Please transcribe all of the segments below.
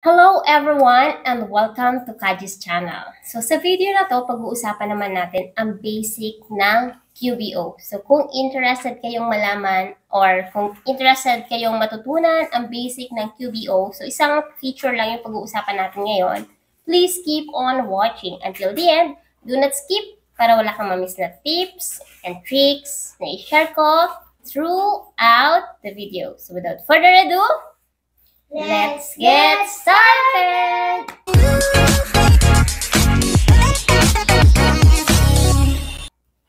Hello everyone and welcome to Kaji's channel. So sa video na to, pag-uusapan naman natin ang basic ng QBO. So kung interested kayong malaman or kung interested kayong matutunan ang basic ng QBO, so isang feature lang yung pag-uusapan natin ngayon. Please keep on watching until the end. Do not skip para wala kang mamiss na tips and tricks na i-share ko throughout the video. So without further ado, let's get started!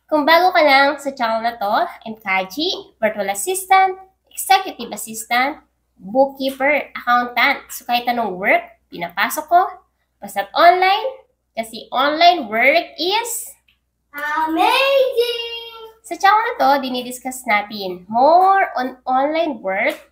Kung bago ka lang sa channel na to, I'm Kaji, virtual assistant, executive assistant, bookkeeper, accountant. So kahit anong work, pinapasok ko. Basta't online, kasi online work is amazing! Sa channel na to, dinidiscuss natin more on online work,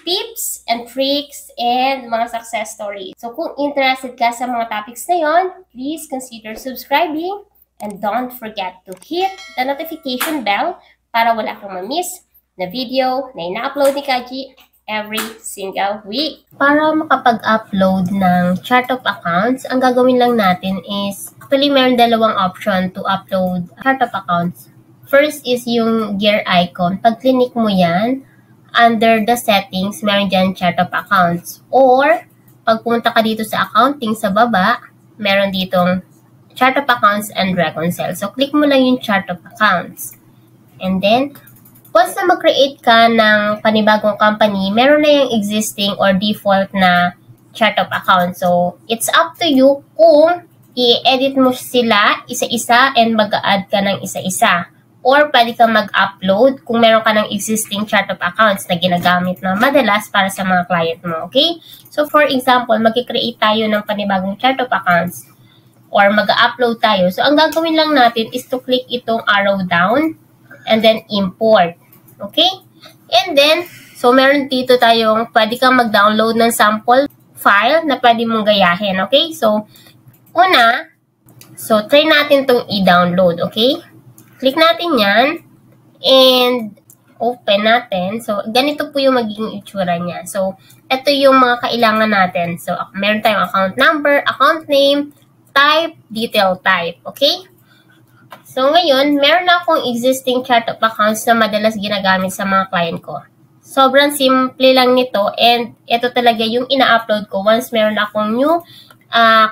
tips and tricks, and mga success stories. So kung interested ka sa mga topics na yon, please consider subscribing and don't forget to hit the notification bell para wala kang ma-miss na video na ina-upload ni Kaji every single week. Para makapag-upload ng chart of accounts, ang gagawin lang natin is, actually meron dalawang option to upload chart of accounts. First is yung gear icon. Pag click mo yan, under the settings, meron dyan chart of accounts. Or, pag pumunta ka dito sa accounting sa baba, meron ditong chart of accounts and reconcile. So, click mo lang yung chart of accounts. And then, once na mag-create ka ng panibagong company, meron na yung existing or default na chart of accounts. So, it's up to you kung i-edit mo sila isa-isa and mag-add ka ng isa-isa. Or pwede kang mag-upload kung meron ka ng existing chart of accounts na ginagamit na madalas para sa mga client mo, okay? So, for example, mag-create tayo ng panibagong chart of accounts or mag-upload tayo. So, ang gagawin lang natin is to click itong arrow down and then import, okay? And then, so meron dito tayong pwede kang mag-download ng sample file na pwede mong gayahin, okay? So, una, so try natin itong i-download, okay? Click natin yan, and open natin. So, ganito po yung magiging itsura niya. So, ito yung mga kailangan natin. So, meron tayong account number, account name, type, detail type. Okay? So, ngayon, meron na akong existing chart of accounts na madalas ginagamit sa mga client ko. Sobrang simple lang nito, and ito talaga yung ina-upload ko once meron akong new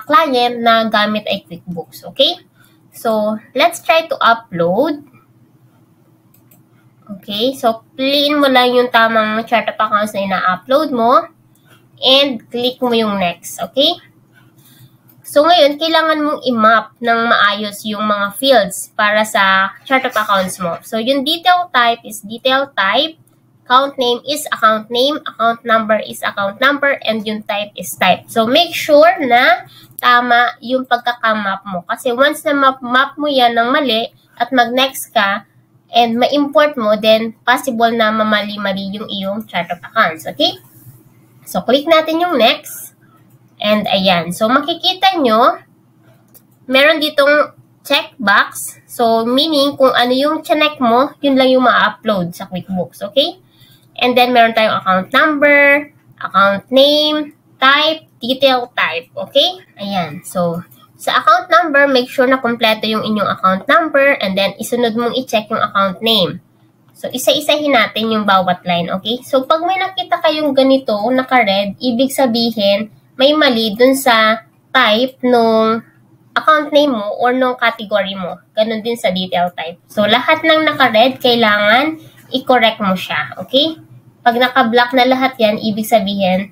client na gamit ay QuickBooks. Okay? So, let's try to upload. Okay, so piliin mo lang yung tamang chart of accounts na ina-upload mo and click mo yung next, okay? So, ngayon, kailangan mong i-map ng maayos yung mga fields para sa chart of accounts mo. So, yung detail type is detail type, account name is account name, account number is account number, and yung type is type. So, make sure na tama yung pagkakamap mo. Kasi once na map mo yan ng mali at mag-next ka and ma-import mo, then possible na mamali-mali yung iyong chart of accounts. Okay? So, click natin yung next. And ayan. So, makikita nyo, meron ditong checkbox. So, meaning kung ano yung check mo, yun lang yung ma-upload sa QuickBooks. Okay? And then, meron tayong account number, account name, type, detail type. Okay? Ayan. So, sa account number, make sure na kompleto yung inyong account number and then isunod mong i-check yung account name. So, isa-isahin natin yung bawat line. Okay? So, pag may nakita kayong ganito, naka-red, ibig sabihin, may mali dun sa type nung account name mo or nung category mo. Ganun din sa detail type. So, lahat ng naka-red, kailangan i-correct mo siya. Okay? Pag naka-black na lahat yan, ibig sabihin,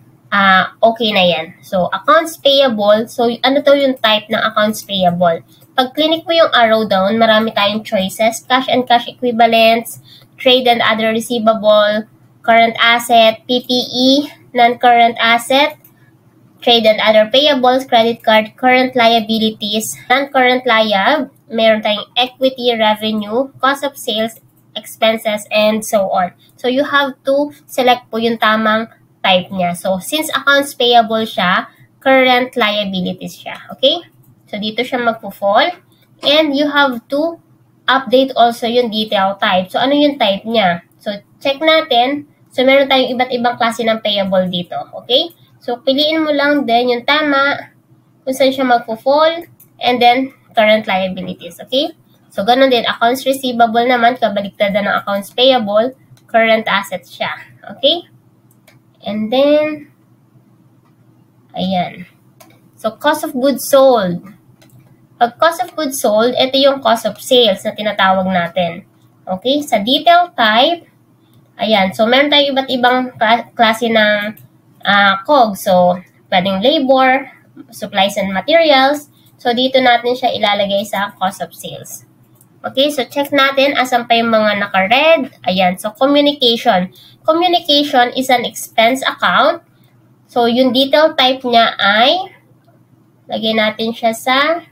okay na yan. So, accounts payable. So, ano to yung type ng accounts payable? Pag click mo yung arrow down, marami tayong choices. Cash and cash equivalents, trade and other receivable, current asset, PPE, non-current asset, trade and other payables, credit card, current liabilities, non-current liab, meron tayong equity, revenue, cost of sales, expenses, and so on. So, you have to select po yung tamang type niya. So, since accounts payable siya, current liabilities siya. Okay? So, dito siya magpo-fall. And you have to update also yung detail type. So, ano yung type niya? So, check natin. So, meron tayong iba't ibang klase ng payable dito. Okay? So, So, piliin mo lang din yung tama, kung saan siya magpo-fall, and then current liabilities, okay? So, ganun din, accounts receivable naman, kabaliktaran ng accounts payable, current assets siya, okay? And then, ayan. So, cost of goods sold. Pag cost of goods sold, ito yung cost of sales na tinatawag natin. Okay? Sa detail type, ayan. So, meron tayo iba't ibang klase ng COGS. So, pwedeng labor, supplies and materials. So, dito natin siya ilalagay sa cost of sales. Okay? So, check natin asan pa yung mga naka-red. Ayan. So, communication. Communication is an expense account. So, yung detail type niya ay, lagay natin siya sa,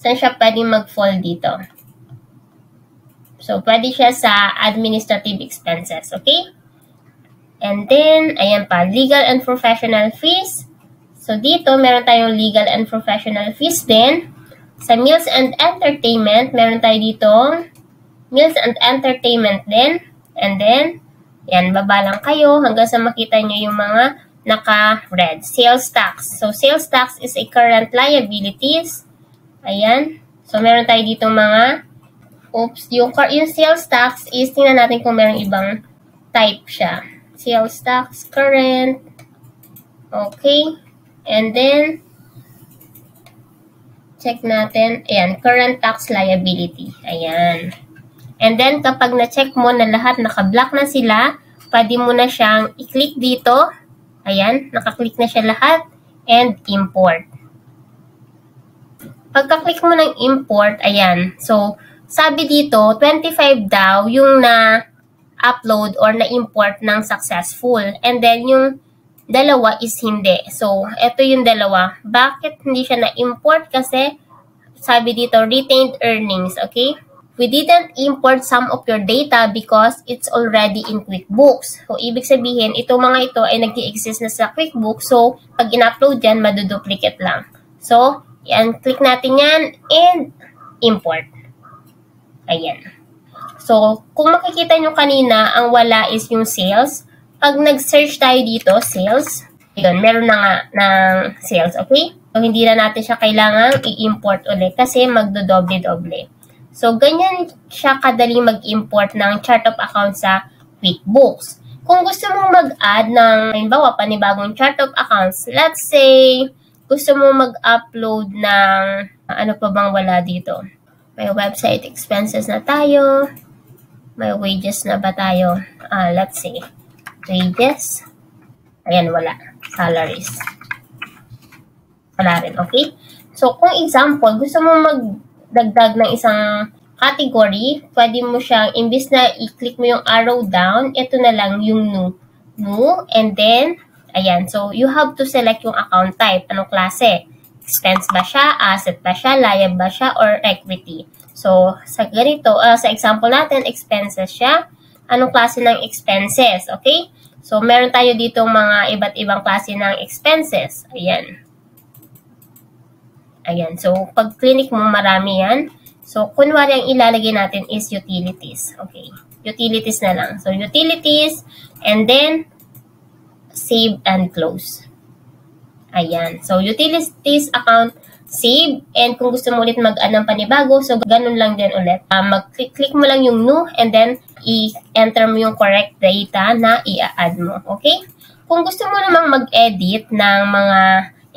saan siya pwedeng mag-fall dito. So, pwede siya sa administrative expenses, okay? And then, ayan pa, legal and professional fees. So, dito, meron tayong legal and professional fees din. Sa meals and entertainment, meron tayo dito meals and entertainment din. And then, yan, baba lang kayo hanggang sa makita nyo yung mga naka-red. Sales tax. So, sales tax is a current liabilities. Ayan. So, meron tayo dito mga, yung sales tax is, tingnan natin kung meron ibang type siya. Sales tax, current. Okay. And then, check natin. Ayan, current tax liability. Ayan. And then, kapag na-check mo na lahat, naka-block na sila, pwede mo na siyang i-click dito. Ayan, naka-click na siya lahat. And import. Pagka-click mo ng import, ayan. So, sabi dito, 25 daw yung na-upload or na-import ng successful. And then, yung dalawa is hindi. So, ito yung dalawa. Bakit hindi siya na-import? Kasi, sabi dito, retained earnings, okay? We didn't import some of your data because it's already in QuickBooks. So, ibig sabihin, itong mga ito ay nag-i-exist na sa QuickBooks. So, pag in-upload yan, maduduplicate lang. So, yan, click natin yan and import. Ayan. So, kung makikita nyo kanina, ang wala is yung sales. Pag nag-search tayo dito, sales, yun, meron na nga ng sales, okay? So, hindi na natin siya kailangang i-import ulit kasi magdodoble-doble. So, ganyan siya kadali mag-import ng chart of accounts sa QuickBooks. Kung gusto mong mag-add ng, halimbawa, panibagong chart of accounts, let's say, gusto mo mag-upload ng, ano pa bang wala dito? May website expenses na tayo. May wages na ba tayo? Let's see. Wages. Ayan, wala. Salaries. Wala rin, okay? So, kung example, gusto mo magdagdag ng isang category, pwede mo siyang, imbis na i-click mo yung arrow down, ito na lang yung new, and then, ayan. So, you have to select yung account type. Anong klase? Expense ba siya? Asset ba siya? Liability ba siya? Or equity? So, sa ganito, sa example natin, expenses siya. Anong klase ng expenses? Okay? So, meron tayo dito mga iba't ibang klase ng expenses. Ayan. Ayan. So, pag clinic mo, marami yan. So, kunwari ang ilalagay natin is utilities. Okay. Utilities na lang. So, utilities, and then, save and close. Ayan. So, utilities account, save. And kung gusto mo ulit mag-add ng panibago, so ganun lang din ulit. Mag-click mo lang yung new and then i-enter mo yung correct data na i-add mo. Okay? Kung gusto mo namang mag-edit ng mga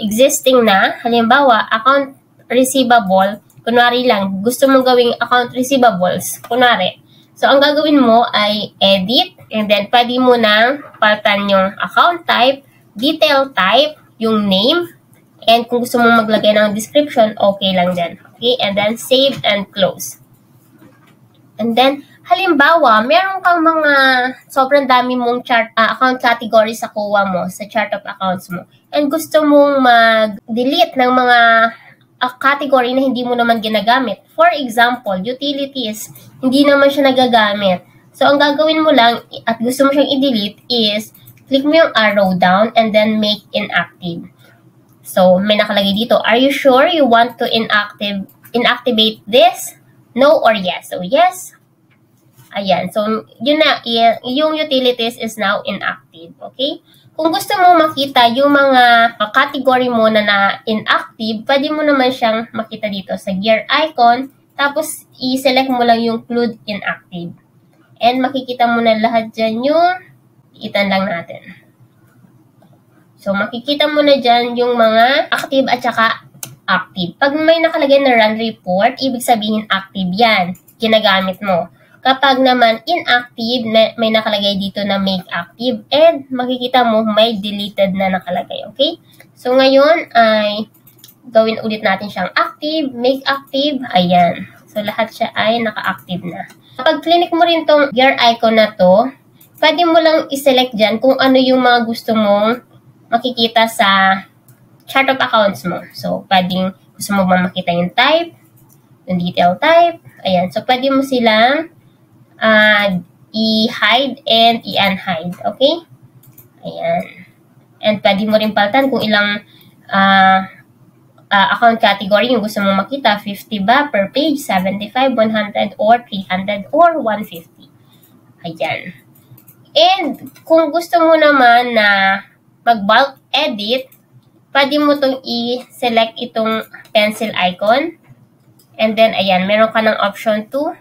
existing na, halimbawa, account receivable, kunwari lang, gusto mong gawing account receivables, kunwari. So, ang gagawin mo ay edit, and then pwede mo nang palitan yung account type, detail type, yung name, and kung gusto mong maglagay ng description, okay lang din. Okay? And then, save and close. And then, halimbawa, meron kang mga sobrang dami mong chart, account category sa kuha mo, sa chart of accounts mo, and gusto mong mag-delete ng mga category na hindi mo naman ginagamit. For example, utilities, hindi naman siya nagagamit. So, ang gagawin mo lang, at gusto mo siyang i-delete is, click mo yung arrow down and then make inactive. So, may nakalagay dito, are you sure you want to inactivate this? No or yes? So, yes. Ayan. So, yun na, yung utilities is now inactive. Okay? Kung gusto mo makita yung mga category mo na inactive, pwede mo naman siyang makita dito sa gear icon. Tapos, i-select mo lang yung include inactive. And makikita mo na lahat dyan yung itan lang natin. So, makikita mo na dyan yung mga active at saka active. Pag may nakalagay na run report, ibig sabihin active yan. Ginagamit mo. Kapag naman inactive, may nakalagay dito na make active. And makikita mo may deleted na nakalagay. Okay? So, ngayon ay gawin ulit natin siyang active, make active. Ayan. So, lahat siya ay naka-active na. Kapag clinic mo rin tong gear icon na to, pwede mo lang i-select dyan kung ano yung mga gusto mong makikita sa chart of accounts mo. So, pwedeng gusto mo ba makita yung type, yung detail type. Ayan. So, pwede mo silang i-hide and i-unhide. Okay? Ayan. And pwede mo rin palitan kung ilang account category yung gusto mo makita. 50 ba per page, 75, 100, or 300, or 150. Ayan. And kung gusto mo naman na mag-bulk edit, pwede mo itong i-select itong pencil icon. And then, ayan, meron ka ng option to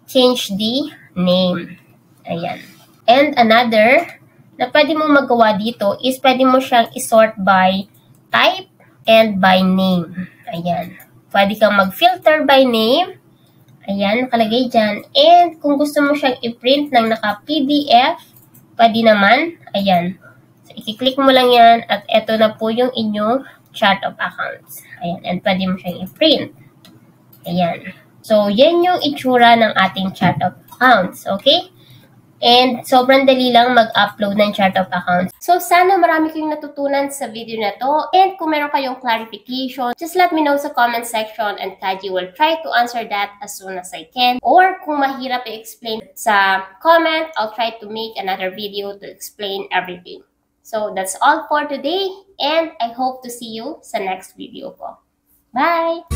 change the name. Ayan. And another na pwede mo magawa dito is pwede mo siyang isort by type and by name. Ayan. Pwede kang mag-filter by name. Ayan, nakalagay dyan. And kung gusto mo siyang i-print ng naka-PDF, pwede naman. Ayan. So, i-click mo lang yan at eto na po yung inyong chart of accounts. Ayan. And pwede mo siyang i-print. Ayan. So, yan yung itsura ng ating chart of accounts. Okay? And sobrang dali lang mag-upload ng chart of accounts. So, sana marami kayong natutunan sa video na to. And kung meron kayong clarification, just let me know sa comment section and Kaji will try to answer that as soon as I can. Or kung mahirap i-explain sa comment, I'll try to make another video to explain everything. So, that's all for today. And I hope to see you sa next video ko. Bye!